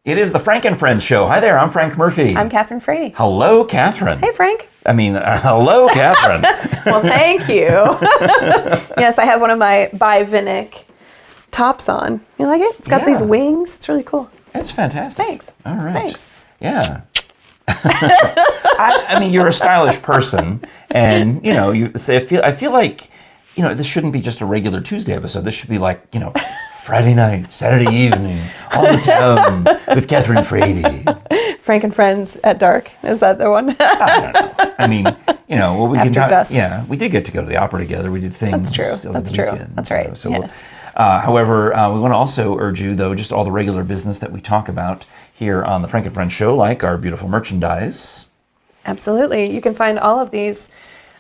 It is the Frank and Friends show. Hi there, I'm Frank Murphy. I'm Kathryn Frady. Hello, Kathryn. Hey, Frank. Hello, Kathryn. Well, thank you. Yes, I have one of my byVINNIK tops on. You like it? It's got these wings. It's really cool. It's fantastic. Thanks. All right. Thanks. Yeah. You're a stylish person, and I feel like this shouldn't be just a regular Tuesday episode. This should be like Friday night, Saturday evening, on the town with Kathryn Frady. Frank and Friends at dark. Is that the one? I don't know. We After dusk. Yeah, we did get to go to the opera together. We did things. That's true. That's true. Weekend, That's right. So yes. However, we want to also urge you, though, just all the regular business that we talk about here on the Frank and Friends show, like our beautiful merchandise. Absolutely. You can find all of these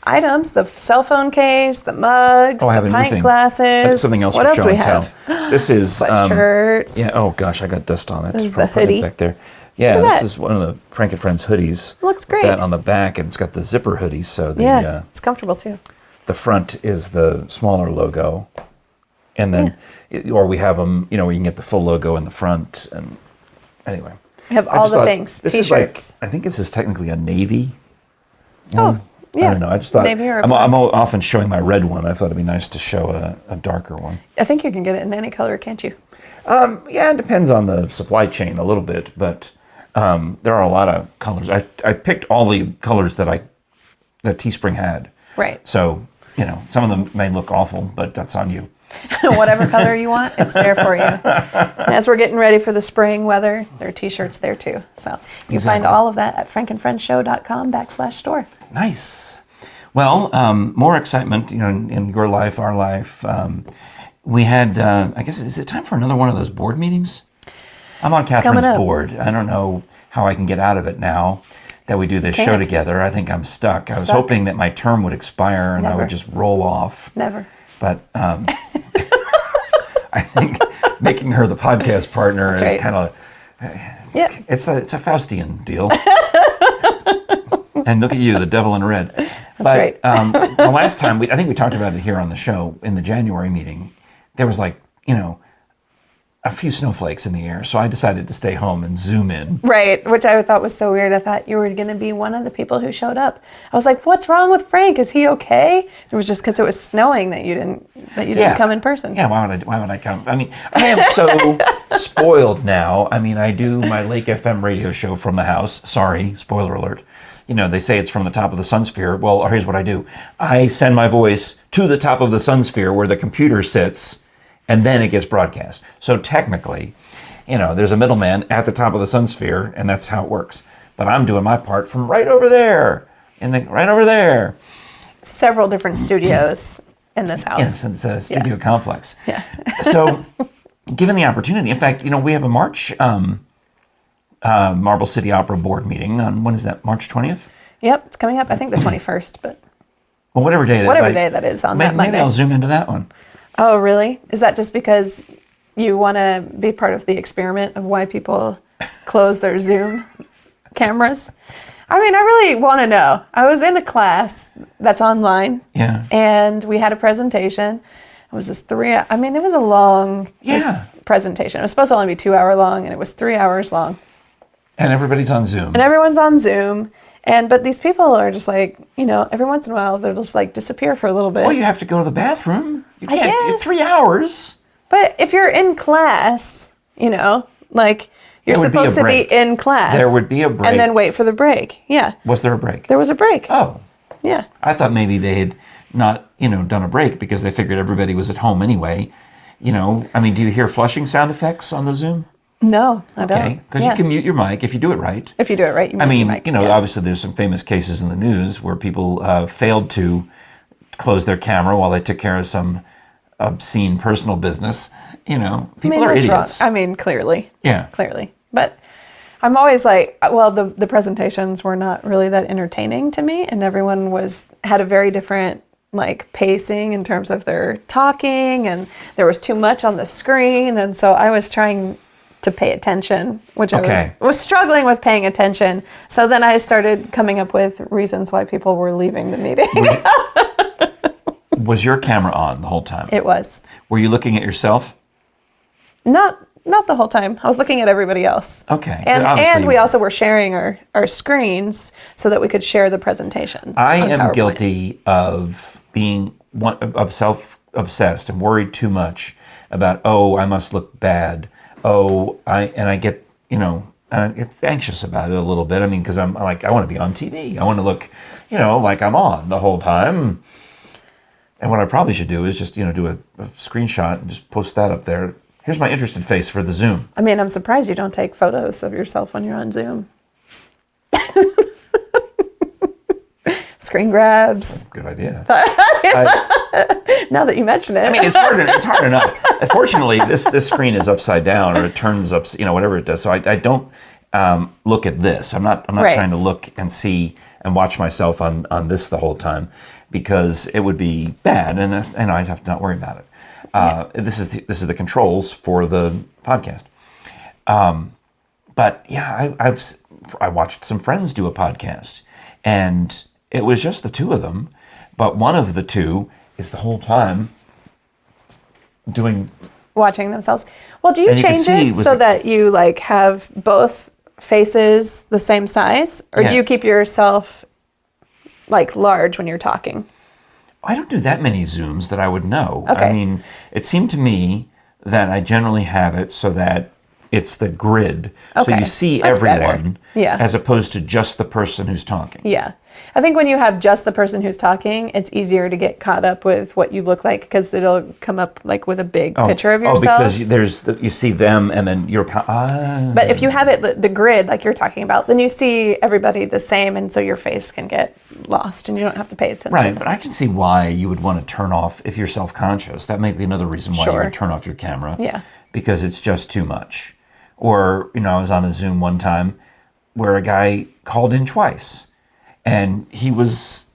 items, the cell phone case, the mugs, I have the a new pint thing. glasses. Something else what for else show we and have? tell. This is Sweatshirts. Yeah. Oh gosh, I got dust on it. This is the Probably hoodie. back there. Yeah, Look at this that. is one of the Frank and Friends hoodies. Looks With great. that on the back, and it's got the zipper hoodie. So It's comfortable too. the front is the smaller logo, and then or we have them. Where you can get the full logo in the front. And anyway, We have I all just the thought things. This T-shirts. is like, I think this is technically a navy. Oh, yeah. I don't know. I just thought Navy or I'm black. often showing my red one. I thought it'd be nice to show a darker one. I think you can get it in any color, can't you? Yeah, it depends on the supply chain a little bit, but there are a lot of colors. I picked all the colors that Teespring had. Right. So some of them may look awful, but that's on you. Whatever color you want, it's there for you. And as we're getting ready for the spring weather, there are T-shirts there too. So you can find all of that at frankandfriendshow.com/store. Nice. Well, more excitement, in your life, our life. We had, I guess, is it time for another one of those board meetings? I'm on coming Kathryn's up. board. I don't know how I can get out of it now that we do this show Can't. together. I think I'm stuck. I was Stuck. hoping that my term would expire and I Never. would just roll off. Never. But I think making her the podcast partner is right. kind of it's a Faustian deal. And look at you, the devil in red. That's right. The last time I think we talked about it here on the show in the January meeting. There was a few snowflakes in the air, so I decided to stay home and zoom in. Right, which I thought was so weird. I thought you were going to be one of the people who showed up. I was like, "What's wrong with Frank? Is he okay?" It was just because it was snowing that you didn't come in person. Yeah, why would I come? I am so spoiled now. I do my Lake FM radio show from the house. Sorry, spoiler alert. They say it's from the top of the sun sphere. Well, here's what I do. I send my voice to the top of the sun sphere where the computer sits, and then it gets broadcast. So technically, there's a middleman at the top of the sun sphere, and that's how it works. But I'm doing my part from right over there, right over there. Several different studios in this house. Yes, it's a studio complex. Yeah. So, given the opportunity, in fact, we have a March Marble City Opera board meeting on, when is that, March 20th? Yep, it's coming up. I think the 21st, but Well, whatever day it is. whatever day that is on that Monday. Maybe I'll zoom into that one. Oh, really? Is that just because you want to be part of the experiment of why people close their Zoom cameras? I really want to know. I was in a class that's online. Yeah. And we had a presentation. It was this it was a long presentation. It was supposed to only be 2 hour long, and it was 3 hours long. And everybody's on Zoom. And everyone's on Zoom. But these people are just like, every once in a while, they'll just like disappear for a little bit. Well, you have to go to the bathroom. You I can't. guess. 3 hours. But if you're in class, you're There would be a supposed to be break. in class. There would be a break. And then wait for the break. Yeah. Was there a break? There was a break. Oh. Yeah. I thought maybe they had not, done a break because they figured everybody was at home anyway. Do you hear flushing sound effects on the Zoom? No, I don't. Okay, because you can mute your mic if you do it right. If you do it right, you mute your mic. Yeah. Obviously there's some famous cases in the news where people failed to close their camera while they took care of some obscene personal business. People are what's idiots. wrong? Clearly. Yeah. Clearly. But I'm always like, the presentations were not really that entertaining to me, and everyone had a very different pacing in terms of their talking, and there was too much on the screen, and so I was trying to pay attention, which I was struggling with paying attention. So then I started coming up with reasons why people were leaving the meeting. Was your camera on the whole time? It was. Were you looking at yourself? Not Not the whole time. I was looking at everybody else. Okay. And Obviously we also were sharing our screens so that we could share the presentations. I on am PowerPoint. guilty of being self-obsessed and worried too much about, oh, I must look bad. I get, I get anxious about it a little bit. I mean, because I'm like, I want to be on TV. I want to look, like I'm on the whole time. And what I probably should do is just, do a screenshot and just post that up there. Here's my interested face for the Zoom. I mean, I'm surprised you don't take photos of yourself when you're on Zoom. Screen grabs. Good idea. Now that you mention it. I mean, it's hard enough. Fortunately, this screen is upside down, or it turns up, whatever it does. So I don't look at this. I'm not Right. trying to look and see and watch myself on this the whole time, because it would be bad, and I'd have to not worry about it. This is the controls for the podcast. But yeah, I watched some friends do a podcast, and it was just the two of them, but one of the two is the whole time doing. Watching themselves. Well, do you And you can change see, it was so it- that you like have both faces the same size, or Yeah. do you keep yourself like large when you're talking? I don't do that many Zooms that I would know. Okay. I mean, it seemed to me that I generally have it so that it's the grid. So Okay. you see That's better. everyone, Yeah. as opposed to just the person who's talking. Yeah. I think when you have just the person who's talking, it's easier to get caught up with what you look like because it'll come up like with a big picture of yourself. Oh, because you see them and then you're... But if you have it, the grid, like you're talking about, then you see everybody the same, and so your face can get lost and you don't have to pay attention. Right, but I can see why you would want to turn off, if you're self-conscious, that may be another reason why you Sure. would turn off your camera. Yeah. Because it's just too much. Or, I was on a Zoom one time where a guy called in twice, and he was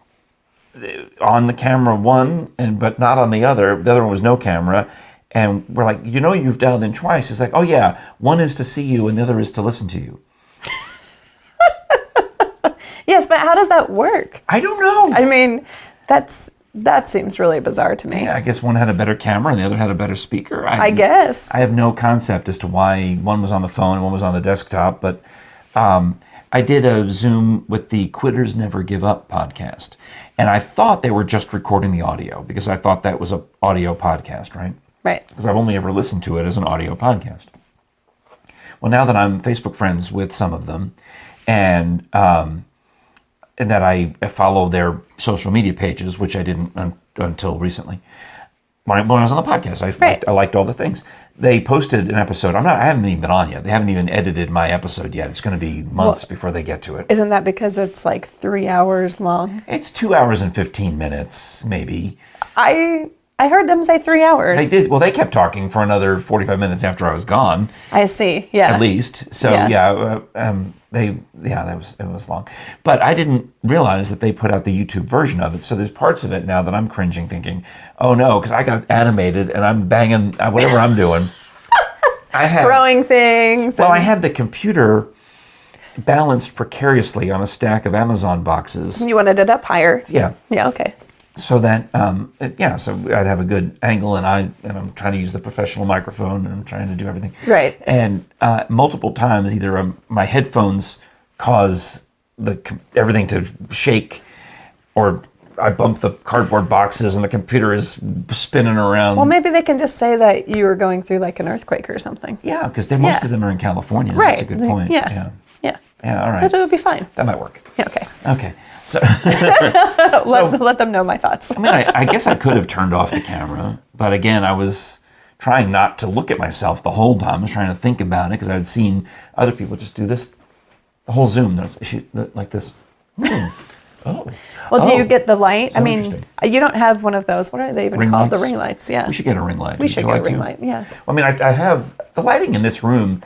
on the camera one, but not on the other. The other one was no camera. And we're like, you've dialed in twice. It's like, oh yeah, one is to see you and the other is to listen to you. Yes, but how does that work? I don't know. I mean, that seems really bizarre to me. Yeah, I guess one had a better camera and the other had a better speaker. I guess. I have no concept as to why one was on the phone and one was on the desktop, but I did a Zoom with the Quitters Never Give Up podcast, and I thought they were just recording the audio because I thought that was an audio podcast, right? Right. Because I've only ever listened to it as an audio podcast. Well, now that I'm Facebook friends with some of them, and that I follow their social media pages, which I didn't until recently. When I was on the podcast, I liked all the things. They posted an episode. I haven't even been on yet. They haven't even edited my episode yet. It's going to be months before they get to it. Isn't that because it's like 3 hours long? It's 2 hours and 15 minutes, maybe. I heard them say 3 hours. They did. Well, they kept talking for another 45 minutes after I was gone. I see. Yeah. At least. So it was long. But I didn't realize that they put out the YouTube version of it. So there's parts of it now that I'm cringing, thinking, oh no, because I got animated and I'm banging whatever I'm doing. I have Throwing things. Well, I had the computer balanced precariously on a stack of Amazon boxes. You wanted it up higher. Yeah. Yeah. Okay. So that, so I'd have a good angle, and I'm trying to use the professional microphone, and I'm trying to do everything. Right. And multiple times, either my headphones cause everything to shake, or I bump the cardboard boxes, and the computer is spinning around. Well, maybe they can just say that you were going through like an earthquake or something. Yeah, because most of them are in California. Right. That's a good point. Yeah. Yeah. All right. But it would be fine. That might work. Yeah. Okay. Okay. So. Let them know my thoughts. I mean, I guess I could have turned off the camera, but again, I was trying not to look at myself the whole time. I was trying to think about it because I'd seen other people just do this, the whole Zoom, like this. Oh. Well, do you get the light? So I mean, interesting. you don't have one of those. What are they even Ring called? lights? The ring lights. Yeah. We should get a ring light. We should Would you get a ring like to? light. Yeah. I mean, I have the lighting in this room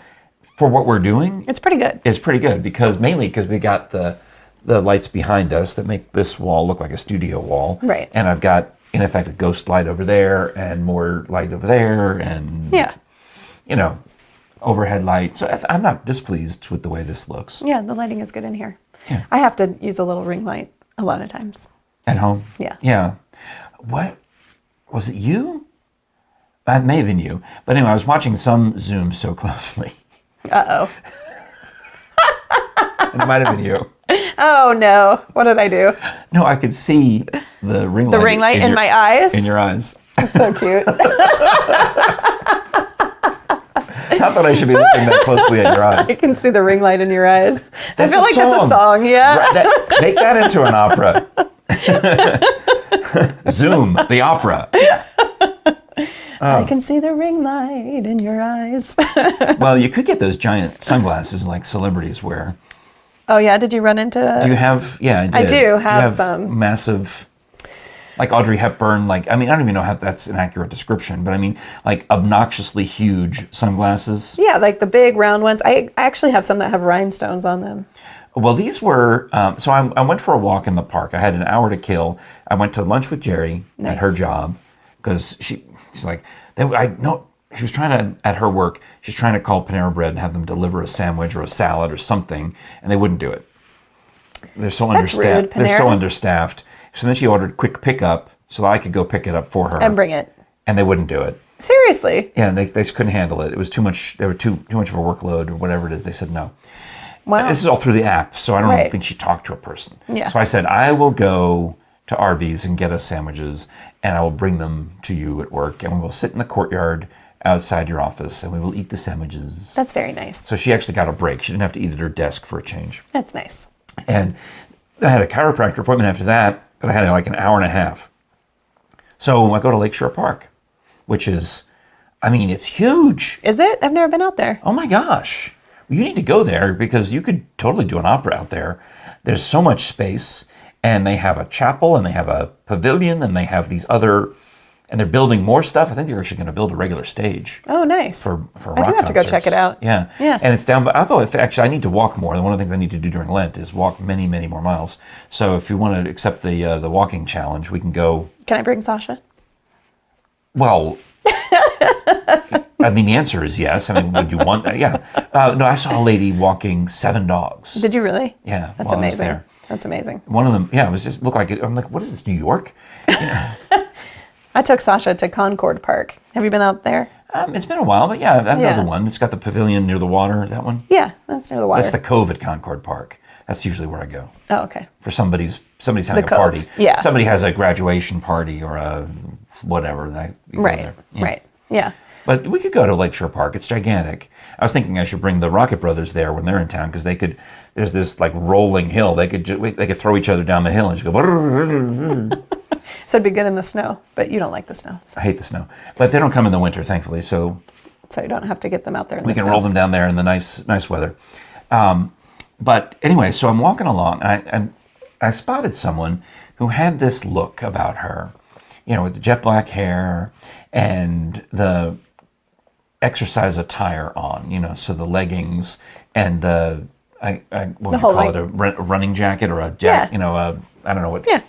for what we're doing. It's pretty good. It's pretty good mainly because we got the lights behind us that make this wall look like a studio wall. Right. And I've got, in effect, a ghost light over there and more light over there and, overhead light. So I'm not displeased with the way this looks. Yeah, the lighting is good in here. Yeah. I have to use a little ring light a lot of times. At home? Yeah. Yeah. What? Was it you? That may have been you. But anyway, I was watching some Zoom so closely. Uh-oh. And it might have been you. Oh, no. What did I do? No, I could see the ring light. The ring light in my eyes? In your eyes. That's so cute. Not that I should be looking that closely at your eyes. I can see the ring light in your eyes. That's I feel like that's a song, yeah. Right, make that into an opera. Zoom, the opera. I can see the ring light in your eyes. Well, you could get those giant sunglasses like celebrities wear. Oh, yeah? Did you run into... Do you have... Yeah, I did. I do You have some. Massive... Like Audrey Hepburn, like, I mean, I don't even know how that's an accurate description, but I mean, like obnoxiously huge sunglasses. Yeah, like the big round ones. I actually have some that have rhinestones on them. Well, these were, so I went for a walk in the park. I had an hour to kill. I went to lunch with Jerry at her job because she's like, she was trying to, at her work, she's trying to call Panera Bread and have them deliver a sandwich or a salad or something, and they wouldn't do it. They're so understaffed. Rude, Panera. They're so understaffed. So then she ordered quick pickup so that I could go pick it up for her. And bring it. And they wouldn't do it. Seriously? Yeah, and they just couldn't handle it. It was too much. They were too much of a workload or whatever it is. They said no. Wow. This is all through the app, so I don't think she talked to a person. Yeah. So I said, I will go to Arby's and get us sandwiches, and I will bring them to you at work, and we will sit in the courtyard outside your office, and we will eat the sandwiches. That's very nice. So she actually got a break. She didn't have to eat at her desk for a change. That's nice. And I had a chiropractor appointment after that, but I had like an hour and a half. So I go to Lakeshore Park, which is, I mean, it's huge. Is it? I've never been out there. Oh my gosh. You need to go there because you could totally do an opera out there. There's so much space, and they have a chapel, and they have a pavilion, and they have these other, and they're building more stuff. I think they're actually going to build a regular stage. Oh, nice. For rock I do have to go check it out. Yeah. Yeah. And it's down, but actually I need to walk more. One of the things I need to do during Lent is walk many, many more miles. So if you want to accept the walking challenge, we can go. Can I bring Sasha? Well, I mean, the answer is yes. I mean, would you want? Yeah. No, I saw a lady walking 7 dogs. Did you really? Yeah. That's while I was amazing. there. That's amazing. One of them, yeah, it was just looked like it. I'm like, what is this, New York? I took Sasha to Concord Park. Have you been out there? It's been a while, but yeah, I know the one. It's got the pavilion near the water. That one. Yeah, that's near the water. That's the Cove at Concord Park. That's usually where I go. Oh, okay. For somebody's having a Cove. party. Yeah. Somebody has a graduation party or a whatever. Right. Yeah. Right. Yeah. But we could go to Lakeshore Park. It's gigantic. I was thinking I should bring the Rocket Brothers there when they're in town because they could. There's this like rolling hill. They could throw each other down the hill and just go. So it'd be good in the snow, but you don't like the snow. So. I hate the snow, but they don't come in the winter, thankfully. So you don't have to get them out there in we the can snow. roll them down there in the nice weather. But anyway, so I'm walking along, and I spotted someone who had this look about her, with the jet black hair and the exercise attire on, so the leggings and the what would you call it, a running jacket or a jacket, I don't know what. Yeah,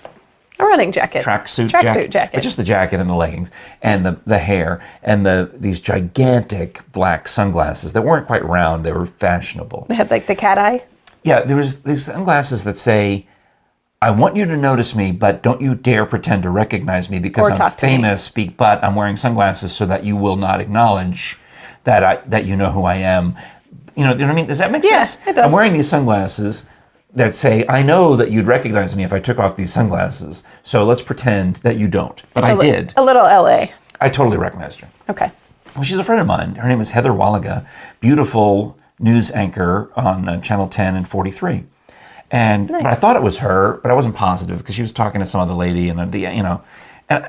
a running jacket. Tracksuit jacket. But just the jacket and the leggings and the hair and these gigantic black sunglasses that weren't quite round. They were fashionable. They had like the cat eye. Yeah, there was these sunglasses that say, I want you to notice me, but don't you dare pretend to recognize me because I'm famous, but I'm wearing sunglasses so that you will not acknowledge that you know who I am. You know what I mean? Does that make sense? Yeah, it does. I'm wearing these sunglasses that say, I know that you'd recognize me if I took off these sunglasses, so let's pretend that you don't. But I did. A little LA. I totally recognized her. Okay. Well, she's a friend of mine. Her name is Heather Waliga, beautiful news anchor on Channel 10 and 43. And Nice. But I thought it was her, but I wasn't positive because she was talking to some other lady, and and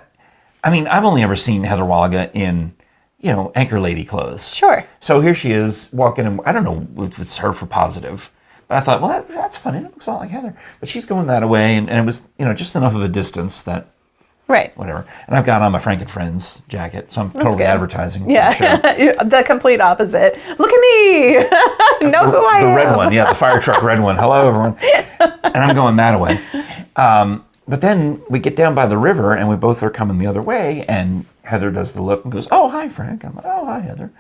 I mean, I've only ever seen Heather Waliga in anchor lady clothes. Sure. So here she is walking, and I don't know if it's her for positive, but I thought, well, that's funny. That looks a lot like Heather. But she's going that way, and it was just enough of a distance that. Right. Whatever. And I've got on my Frank and Friends jacket, so I'm totally good. advertising. Yeah. The complete opposite. Look at me. Know who I am. The red one, yeah, the fire truck red one. Hello, everyone. And I'm going that way. But then we get down by the river, and we both are coming the other way, and Heather does the look and goes, oh, hi, Frank. I'm like, oh, hi, Heather.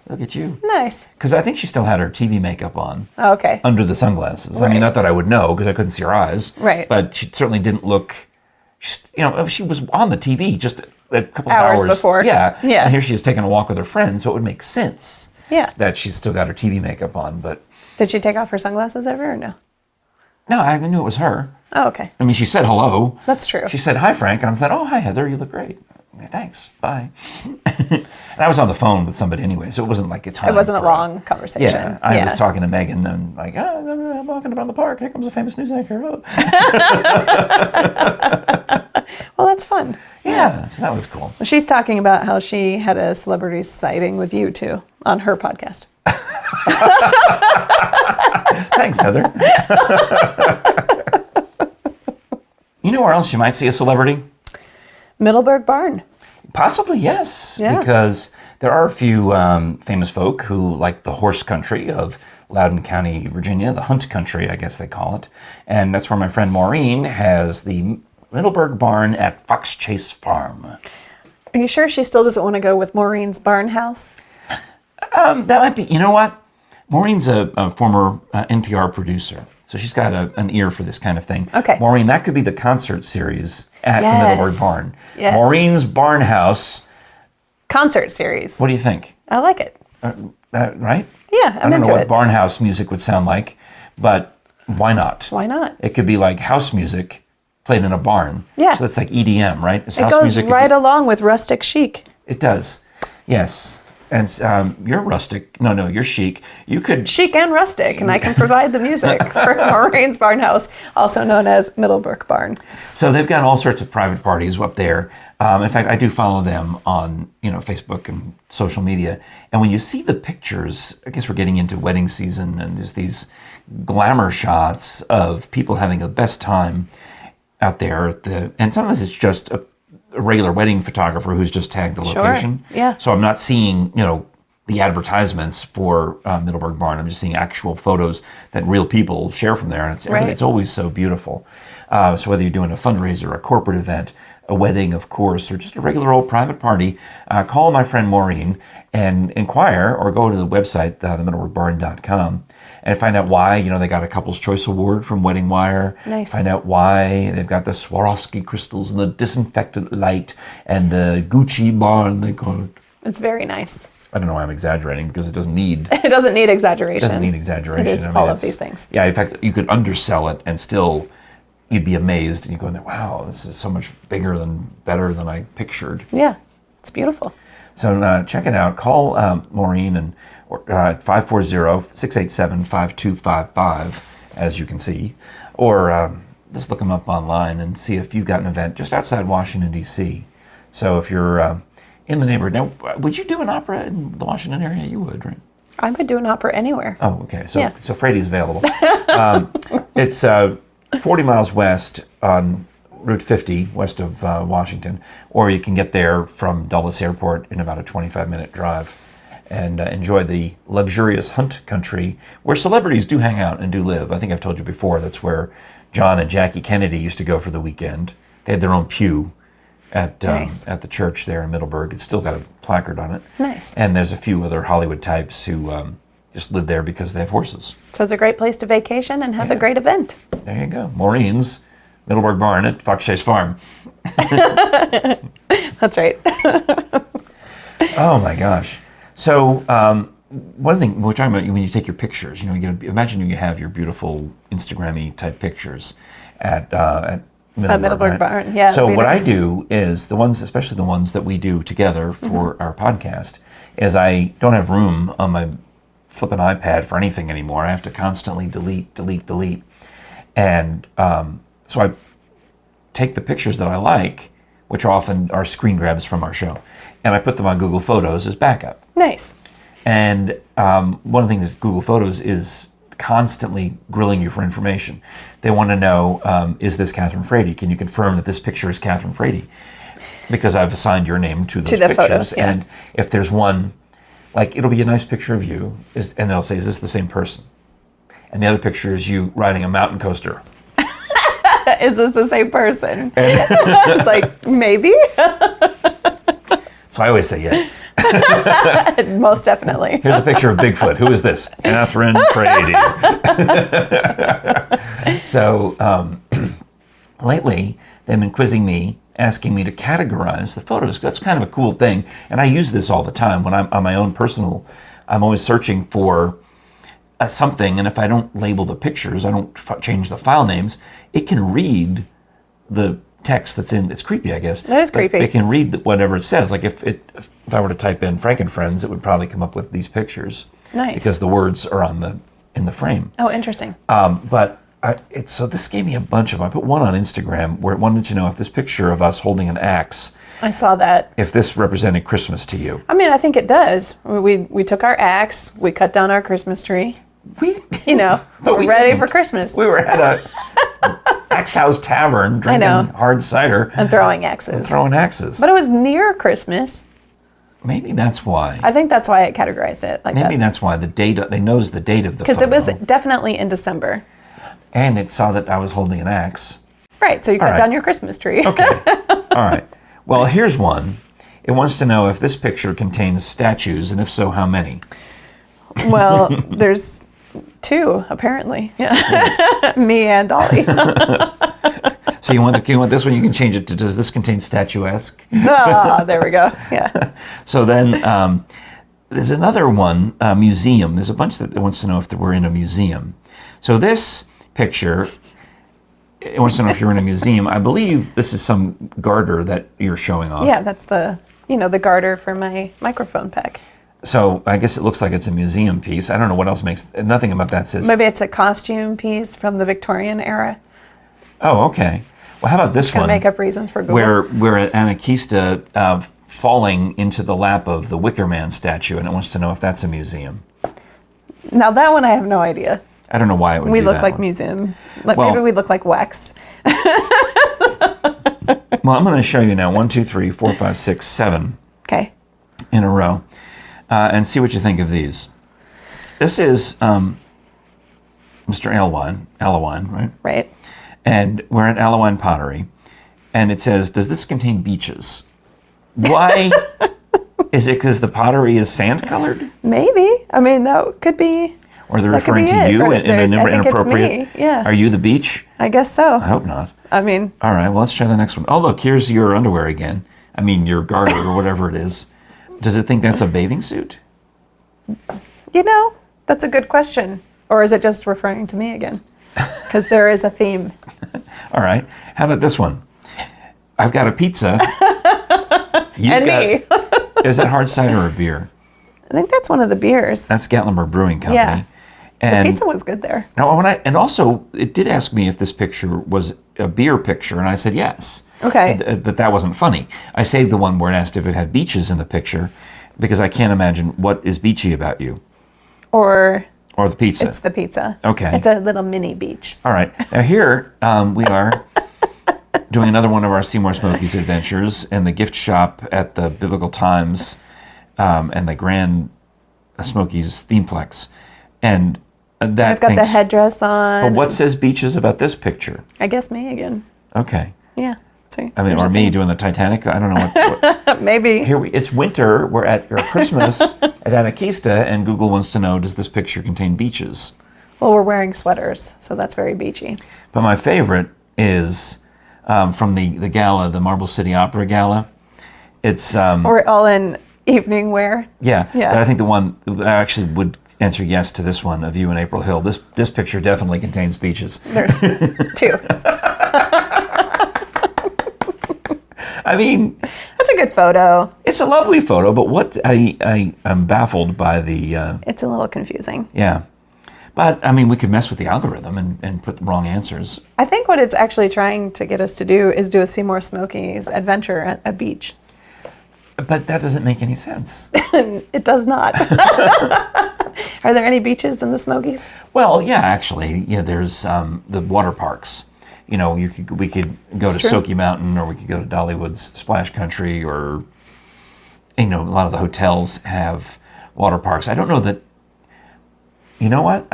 Look at you. Nice. Because I think she still had her TV makeup on. Oh, okay. Under the sunglasses. Right. I mean, not that I would know, because I couldn't see her eyes. Right. But she certainly didn't look she was on the TV just a couple of Hours hours before. Yeah. Yeah. And here she is taking a walk with her friend, so it would make sense that she's still got her TV makeup on. But Did she take off her sunglasses ever or no? no, I knew it was her. Oh, okay. I mean, she said hello. That's true. She said, "Hi, Frank." And I thought, "Oh, hi, Heather. You look great." Okay, thanks. Bye. And I was on the phone with somebody anyway, so it wasn't like a time. It wasn't a for long conversation. Yeah, I was talking to Megan and like, I'm walking around the park. Here comes a famous news anchor. Oh. Well, that's fun. Yeah, so that was cool. Well, she's talking about how she had a celebrity sighting with you too on her podcast. Thanks, Heather. You know where else you might see a celebrity? Middleton Barn. Possibly, yes. Yeah. Because there are a few famous folk who like the horse country of Loudoun County, Virginia, the hunt country, I guess they call it. And that's where my friend Maureen has the Middleton Barn at Fox Chase Farm. Are you sure she still doesn't want to go with Maureen's barn house? That might be, you know what? Maureen's a former NPR producer, so she's got an ear for this kind of thing. Okay. Maureen, that could be the concert series at the Middleton Barn. Yes. Maureen's Barn House. Concert series. What do you think? I like it. Right? Yeah, I don't know what it. barn house music would sound like, but why not? Why not? It could be like house music played in a barn. Yeah. So that's like EDM, right? It's It house goes music right along with rustic chic. It does. Yes. And you're rustic. No, you're chic. You could... Chic and rustic, and I can provide the music for Maureen's Barn House, also known as Middleton Barn. So they've got all sorts of private parties up there. In fact, I do follow them on Facebook and social media. And when you see the pictures, I guess we're getting into wedding season, and there's these glamour shots of people having the best time out there. And sometimes it's just a regular wedding photographer who's just tagged the location. Yeah. So I'm not seeing, the advertisements for Middleton Barn. I'm just seeing actual photos that real people share from there. And it's always so beautiful. So whether you're doing a fundraiser, a corporate event, a wedding, of course, or just a regular old private party, call my friend Maureen and inquire, or go to the website, themiddletonbarn.com, and find out why, they got a Couples Choice Award from Wedding Wire. Nice. Find out why they've got the Swarovski crystals and the disinfectant light and the Gucci barn, they call it. It's very nice. I don't know why I'm exaggerating, because it doesn't need... It doesn't need exaggeration. It doesn't need exaggeration. It is all of these things. Yeah, in fact, you could undersell it and still... You'd be amazed, and you go in there, wow, this is so much better than I pictured. Yeah, it's beautiful. So check it out. Call Maureen and 540-687-5255, as you can see, or just look them up online and see if you've got an event just outside Washington, D.C. So if you're in the neighborhood, now, would you do an opera in the Washington area? You would, right? I would do an opera anywhere. Oh, okay. So Yeah. so Frady's available. It's 40 miles west on Route 50, west of Washington, or you can get there from Dulles Airport in about a 25-minute drive and enjoy the luxurious hunt country where celebrities do hang out and do live. I think I've told you before, that's where John and Jackie Kennedy used to go for the weekend. They had their own pew at the church there in Middleburg. It's still got a placard on it. Nice. And there's a few other Hollywood types who just live there because they have horses. So it's a great place to vacation and have a great event. There you go. Maureen's Middleton Barn at Fox Chase Farm. That's right. Oh my gosh. So one thing we're talking about, when you take your pictures, imagine you have your beautiful Instagram-y type pictures at Middleton Barn. Yeah. So what I do is especially the ones that we do together for our podcast, is I don't have room on my flipping iPad for anything anymore. I have to constantly delete. And so I take the pictures that I like, which often are screen grabs from our show, and I put them on Google Photos as backup. Nice. And one of the things that Google Photos is constantly grilling you for information. They want to know, is this Kathryn Frady? Can you confirm that this picture is Kathryn Frady? Because I've assigned your name to those the pictures. photos, yeah. And if there's one, like it'll be a nice picture of you, and they'll say, is this the same person? And the other picture is you riding a mountain coaster. Is this the same person? It's like, maybe. So I always say yes. Most definitely. Here's a picture of Bigfoot. Who is this? Kathryn Frady. So lately, they've been quizzing me, asking me to categorize the photos. That's kind of a cool thing. And I use this all the time when I'm on my own personal, I'm always searching for something. And if I don't label the pictures, I don't change the file names, it can read the text that's in. It's creepy, I guess. That is creepy. It can read whatever it says. Like if I were to type in Frankenfriends, it would probably come up with these pictures. Nice. Because the words are in the frame. Oh, interesting. So this gave me a bunch of. I put one on Instagram where it wanted to know if this picture of us holding an axe. I saw that. If this represented Christmas to you. I mean, I think it does. We took our axe, we cut down our Christmas tree. We're ready for Christmas. We were at a Axe House Tavern drinking hard cider. And throwing axes. But it was near Christmas. Maybe that's why. I think that's why it categorized it like that. Maybe that's why the date, they knows the date of the photo. Because it was definitely in December. And it saw that I was holding an axe. Right, so you cut down your Christmas tree. Okay, all right. Well, here's one. It wants to know if this picture contains statues, and if so, how many? Well, there's 2, apparently. Yeah. Yes. Me and Dolly. So you want this one? You can change it to, does this contain statuesque? There we go. Yeah. So then there's another one, museum. There's a bunch that wants to know if we're in a museum. So this picture, it wants to know if you're in a museum. I believe this is some garter that you're showing off. Yeah, that's the garter for my microphone pack. So I guess it looks like it's a museum piece. I don't know what else nothing about that says. Maybe it's a costume piece from the Victorian era. Oh, okay. Well, how about this one? Make up reasons for Google. Where we're at Anarchista falling into the lap of the Wicker Man statue, and it wants to know if that's a museum. Now that one I have no idea. I don't know why it would be that We look like one. museum. Maybe we look like wax. Well, I'm going to show you now 1, 2, 3, 4, 5, 6, 7 Okay. in a row, and see what you think of these. This is Mr. Alewine, right? Right. And we're at Alewine Pottery, and it says, does this contain beaches? Why? Is it because the pottery is sand-colored? Maybe. I mean, that could be. Or they're referring to you in an inappropriate... It's me. Yeah. Are you the beach? I guess so. I hope not. I mean... All right, well, let's try the next one. Oh, look, here's your underwear again. I mean, your garter or whatever it is. Does it think that's a bathing suit? That's a good question. Or is it just referring to me again? Because there is a theme. All right. How about this one? I've got a pizza. Me. Is that hard cider or beer? I think that's one of the beers. That's Gatlinburg Brewing Company. Yeah. And the pizza was good there. and also, it did ask me if this picture was a beer picture, and I said yes. Okay. But that wasn't funny. I saved the one where it asked if it had beaches in the picture, because I can't imagine what is beachy about you. Or the pizza. It's the pizza. Okay. It's a little mini beach. All right. Now here we are doing another one of our Seymour Smokies adventures in the gift shop at the Biblical Times and the Grand Smokies Themeplex. And that I've got the headdress on. But what says beaches about this picture? I guess me again. Okay. Yeah. See, I mean, or me doing the Titanic. I don't know what. Maybe. It's winter. We're at your Christmas at Anarchista, and Google wants to know, does this picture contain beaches? Well, we're wearing sweaters, so that's very beachy. But my favorite is from the gala, the Marble City Opera Gala. It's we're all in evening wear. Yeah. Yeah. But I think the one I actually would answer yes to this one of you and April Hill. This picture definitely contains beaches. There's 2. I mean, that's a good photo. It's a lovely photo, but what I'm baffled by the. It's a little confusing. Yeah. But, I mean, we could mess with the algorithm and put the wrong answers. I think what it's actually trying to get us to do is do a Seymour Smokies adventure at a beach. But that doesn't make any sense. It does not. Are there any beaches in the Smokies? Well, yeah, actually. Yeah, there's the water parks. You know, we could go to Soaky Mountain, or we could go to Dollywood's Splash Country, or, a lot of the hotels have water parks. I don't know that. You know what?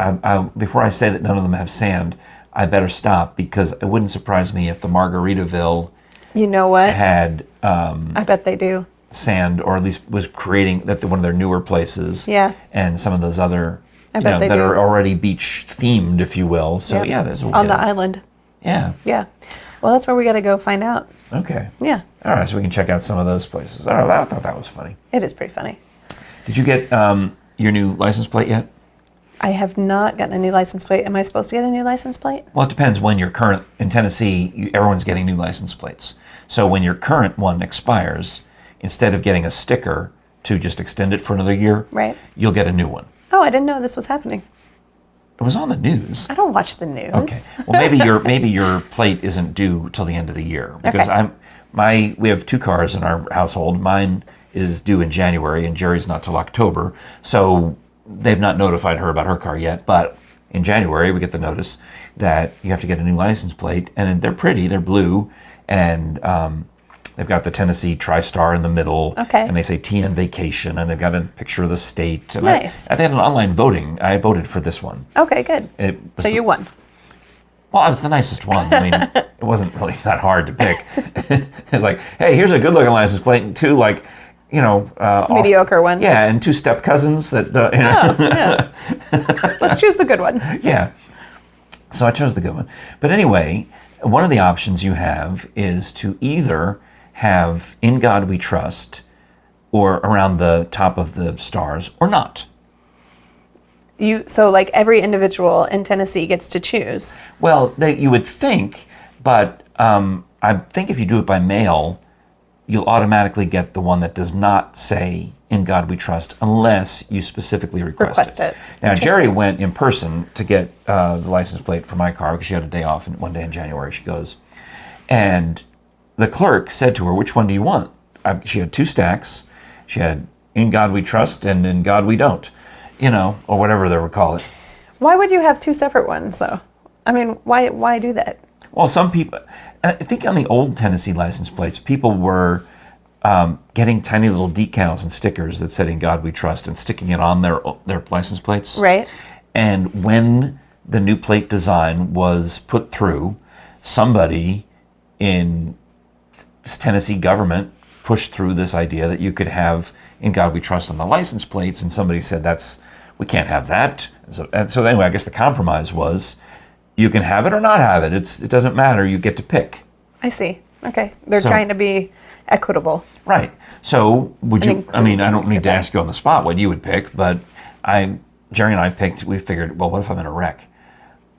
Before I say that none of them have sand, I better stop, because it wouldn't surprise me if the Margaritaville had I bet they do. Sand, or at least was creating that one of their newer places. Yeah. And some of those other that are already beach themed, if you will. So there's on the island. Yeah. Yeah. Well, that's where we got to go find out. Okay. Yeah. All right, so we can check out some of those places. All right, I thought that was funny. It is pretty funny. Did you get your new license plate yet? I have not gotten a new license plate. Am I supposed to get a new license plate? Well, it depends when your current, in Tennessee, everyone's getting new license plates. So when your current one expires, instead of getting a sticker to just extend it for another year, Right. you'll get a new one. Oh, I didn't know this was happening. It was on the news. I don't watch the news. Okay. Well, maybe your plate isn't due till the end of the year because Okay. we have 2 cars in our household. Mine is due in January and Jerry's not till October. So they've not notified her about her car yet, but in January we get the notice that you have to get a new license plate, and they're pretty. They're blue, and they've got the Tennessee TriStar in the middle. Okay. And they say TN Vacation, and they've got a picture of the state. And Nice. I had an online voting. I voted for this one. Okay, good. It was So you won. Well, I was the nicest one. I mean, it wasn't really that hard to pick. It's like, hey, here's a good-looking license plate, and 2 like, Mediocre ones. Yeah, and 2 step cousins that. Oh, yeah. Let's choose the good one. Yeah. So I chose the good one. But anyway, one of the options you have is to either have "In God We Trust" or around the top of the stars, or not. So like every individual in Tennessee gets to choose. Well, you would think, but I think if you do it by mail, you'll automatically get the one that does not say "In God We Trust" unless you specifically request it. Now, Jerry went in person to get the license plate for my car because she had a day off, and one day in January she goes. And the clerk said to her, "Which one do you want?" She had 2 stacks. She had "In God We Trust" and "In God We Don't," or whatever they would call it. Why would you have 2 separate ones, though? I mean, why do that? Well, some people, I think on the old Tennessee license plates, people were getting tiny little decals and stickers that said "In God We Trust" and sticking it on their license plates. Right. And when the new plate design was put through, somebody in Tennessee government pushed through this idea that you could have "In God We Trust" on the license plates, and somebody said we can't have that. And so anyway, I guess the compromise was, you can have it or not have it. It doesn't matter. You get to pick. I see. Okay. They're trying to be equitable. Right. So would you, I mean, I don't need to ask you on the spot what you would pick, but Jerry and I we figured, well, what if I'm in a wreck?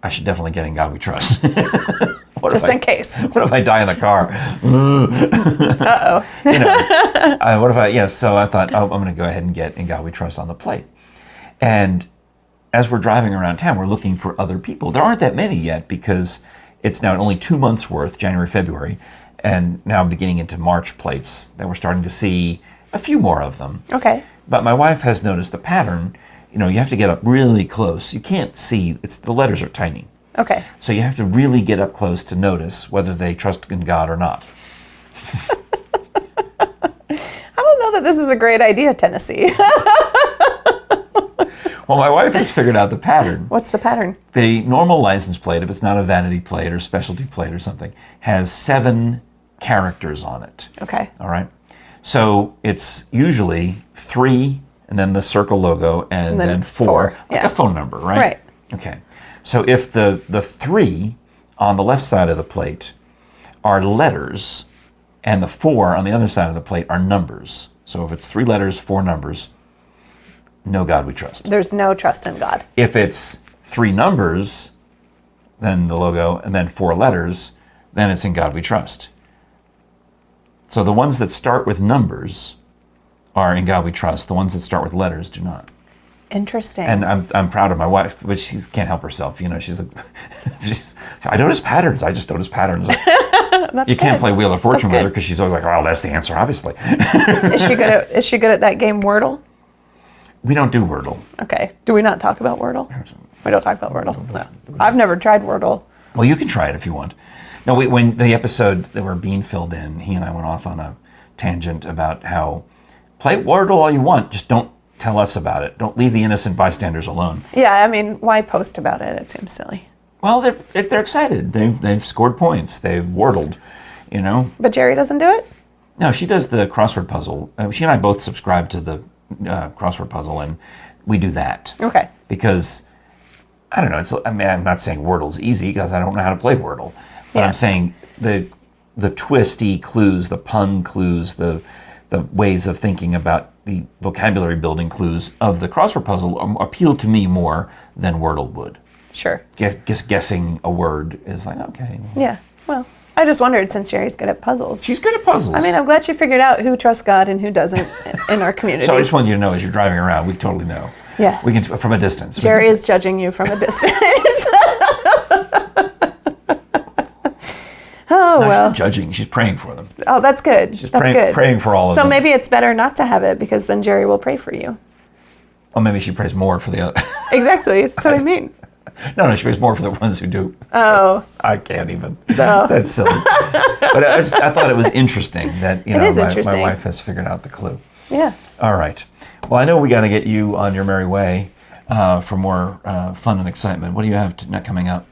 I should definitely get "In God We Trust." Just in case. What if I die in the car? Uh-oh. So I thought, I'm going to go ahead and get "In God We Trust" on the plate. And as we're driving around town, we're looking for other people. There aren't that many yet because it's now only 2 months worth, January, February, and now beginning into March plates that we're starting to see a few more of them. Okay. But my wife has noticed the pattern. You have to get up really close. You can't see, the letters are tiny. Okay. So you have to really get up close to notice whether they trust in God or not. I don't know that this is a great idea, Tennessee. Well, my wife has figured out the pattern. What's the pattern? The normal license plate, if it's not a vanity plate or specialty plate or something, has 7 characters on it. Okay. All right. So it's usually 3 and then the circle logo and then 4, like a phone number, right? Right. Okay. So if the 3 on the left side of the plate are letters and the 4 on the other side of the plate are numbers. So if it's 3 letters, 4 numbers, no God we trust. There's no trust in God. If it's 3 numbers, then the logo, and then 4 letters, then it's "In God we trust." So the ones that start with numbers are "In God we trust." The ones that start with letters do not. Interesting. And I'm proud of my wife, but she can't help herself. She's I notice patterns. I just notice patterns. You can't play Wheel of Fortune with her because she's always like, "Oh, that's the answer, obviously." Is she good at that game Wordle? We don't do Wordle. Okay. Do we not talk about Wordle? We don't talk about Wordle. No. I've never tried Wordle. Well, you can try it if you want. No, when the episode that where Bean filled in, he and I went off on a tangent about how play Wordle all you want, just don't tell us about it. Don't leave the innocent bystanders alone. Yeah, I mean, why post about it? It seems silly. Well, they're excited. They've scored points. They've wordled, But Jerry doesn't do it? No, she does the crossword puzzle. She and I both subscribe to the crossword puzzle, and we do that. Okay. Because, I don't know, I'm not saying Wordle's easy because I don't know how to play Wordle. But Yeah. I'm saying the twisty clues, the pun clues, the ways of thinking about the vocabulary building clues of the crossword puzzle appeal to me more than Wordle would. Sure. Just guessing a word is like, okay. Yeah. Well, I just wondered, since Jerry's good at puzzles. She's good at puzzles. I mean, I'm glad she figured out who trusts God and who doesn't in our community. So I just want you to know, as you're driving around, we totally know. Yeah. We can, from a distance. Jerry is judging you from a distance. Oh, No, well. she's not judging. She's praying for them. Oh, that's good. She's That's good. praying for all of them. So maybe it's better not to have it, because then Jerry will pray for you. Oh, maybe she prays more for the other. Exactly. That's what I mean. No, she prays more for the ones who do. Oh. I can't even. No. That's silly. But I thought it was interesting that my wife has figured out the clue. Yeah. All right. Well, I know we got to get you on your merry way for more fun and excitement. What do you have coming up?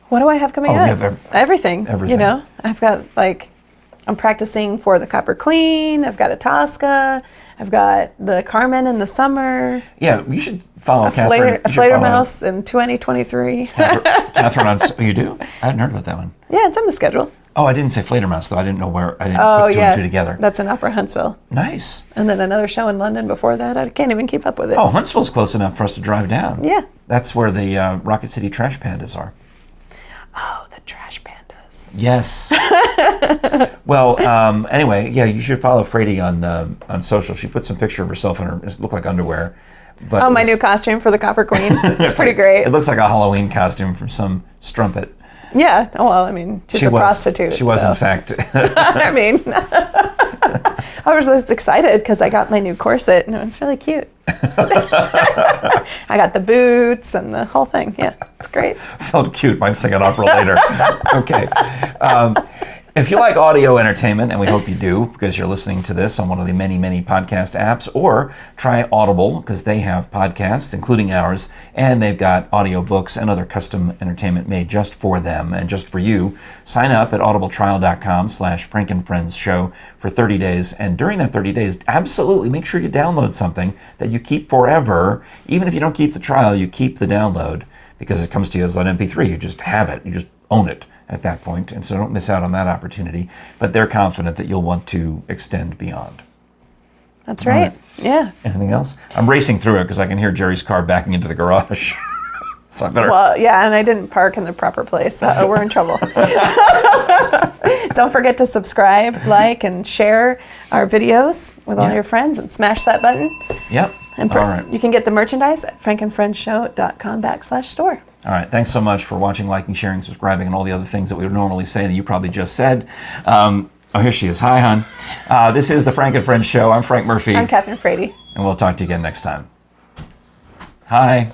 What do I have coming up? You have everything. everything. You know, I've got I'm practicing for the Copper Queen. I've got a Tosca. I've got the Carmen in the summer. Yeah, you should follow Kathryn. A Flater Mouse in 2023. Kathryn on. You do? I hadn't heard about that one. Yeah, it's on the schedule. Oh, I didn't say Fledermaus though. I didn't know where. I didn't put two and two together. That's in Opera Huntsville. Nice. And then another show in London before that. I can't even keep up with it. Oh, Huntsville's close enough for us to drive down. Yeah. That's where the Rocket City Trash Pandas are. Oh, the Trash Pandas. Yes. Well, anyway, yeah, you should follow Frady on social. She put some picture of herself in her. It looked like underwear. But my new costume for the Copper Queen. It's pretty great. It looks like a Halloween costume from some strumpet. Yeah. Well, I mean, she's a prostitute. She was, in fact. I mean, I was just excited because I got my new corset and it was really cute. I got the boots and the whole thing. Yeah, it's great. Felt cute. Might sing an opera later. Okay. If you like audio entertainment, and we hope you do, because you're listening to this on one of the many, many podcast apps, or try Audible, because they have podcasts, including ours, and they've got audiobooks and other custom entertainment made just for them and just for you. Sign up at audibletrial.com/FrankandFriendsShow for 30 days, and during that 30 days, absolutely make sure you download something that you keep forever. Even if you don't keep the trial, you keep the download, because it comes to you as an MP3. You just have it. You just own it at that point, and so don't miss out on that opportunity. But they're confident that you'll want to extend beyond. That's right. Yeah. Anything else? I'm racing through it because I can hear Jerry's car backing into the garage. So I better. Well, yeah, and I didn't park in the proper place. We're in trouble. Don't forget to subscribe, like, and share our videos with all your friends, and smash that button. Yep. And all right. You can get the merchandise at frankandfriendshow.com/store. All right. Thanks so much for watching, liking, sharing, subscribing, and all the other things that we would normally say that you probably just said. Oh, here she is. Hi, hon. This is the Frank and Friends Show. I'm Frank Murphy. I'm Kathryn Frady. And we'll talk to you again next time. Hi.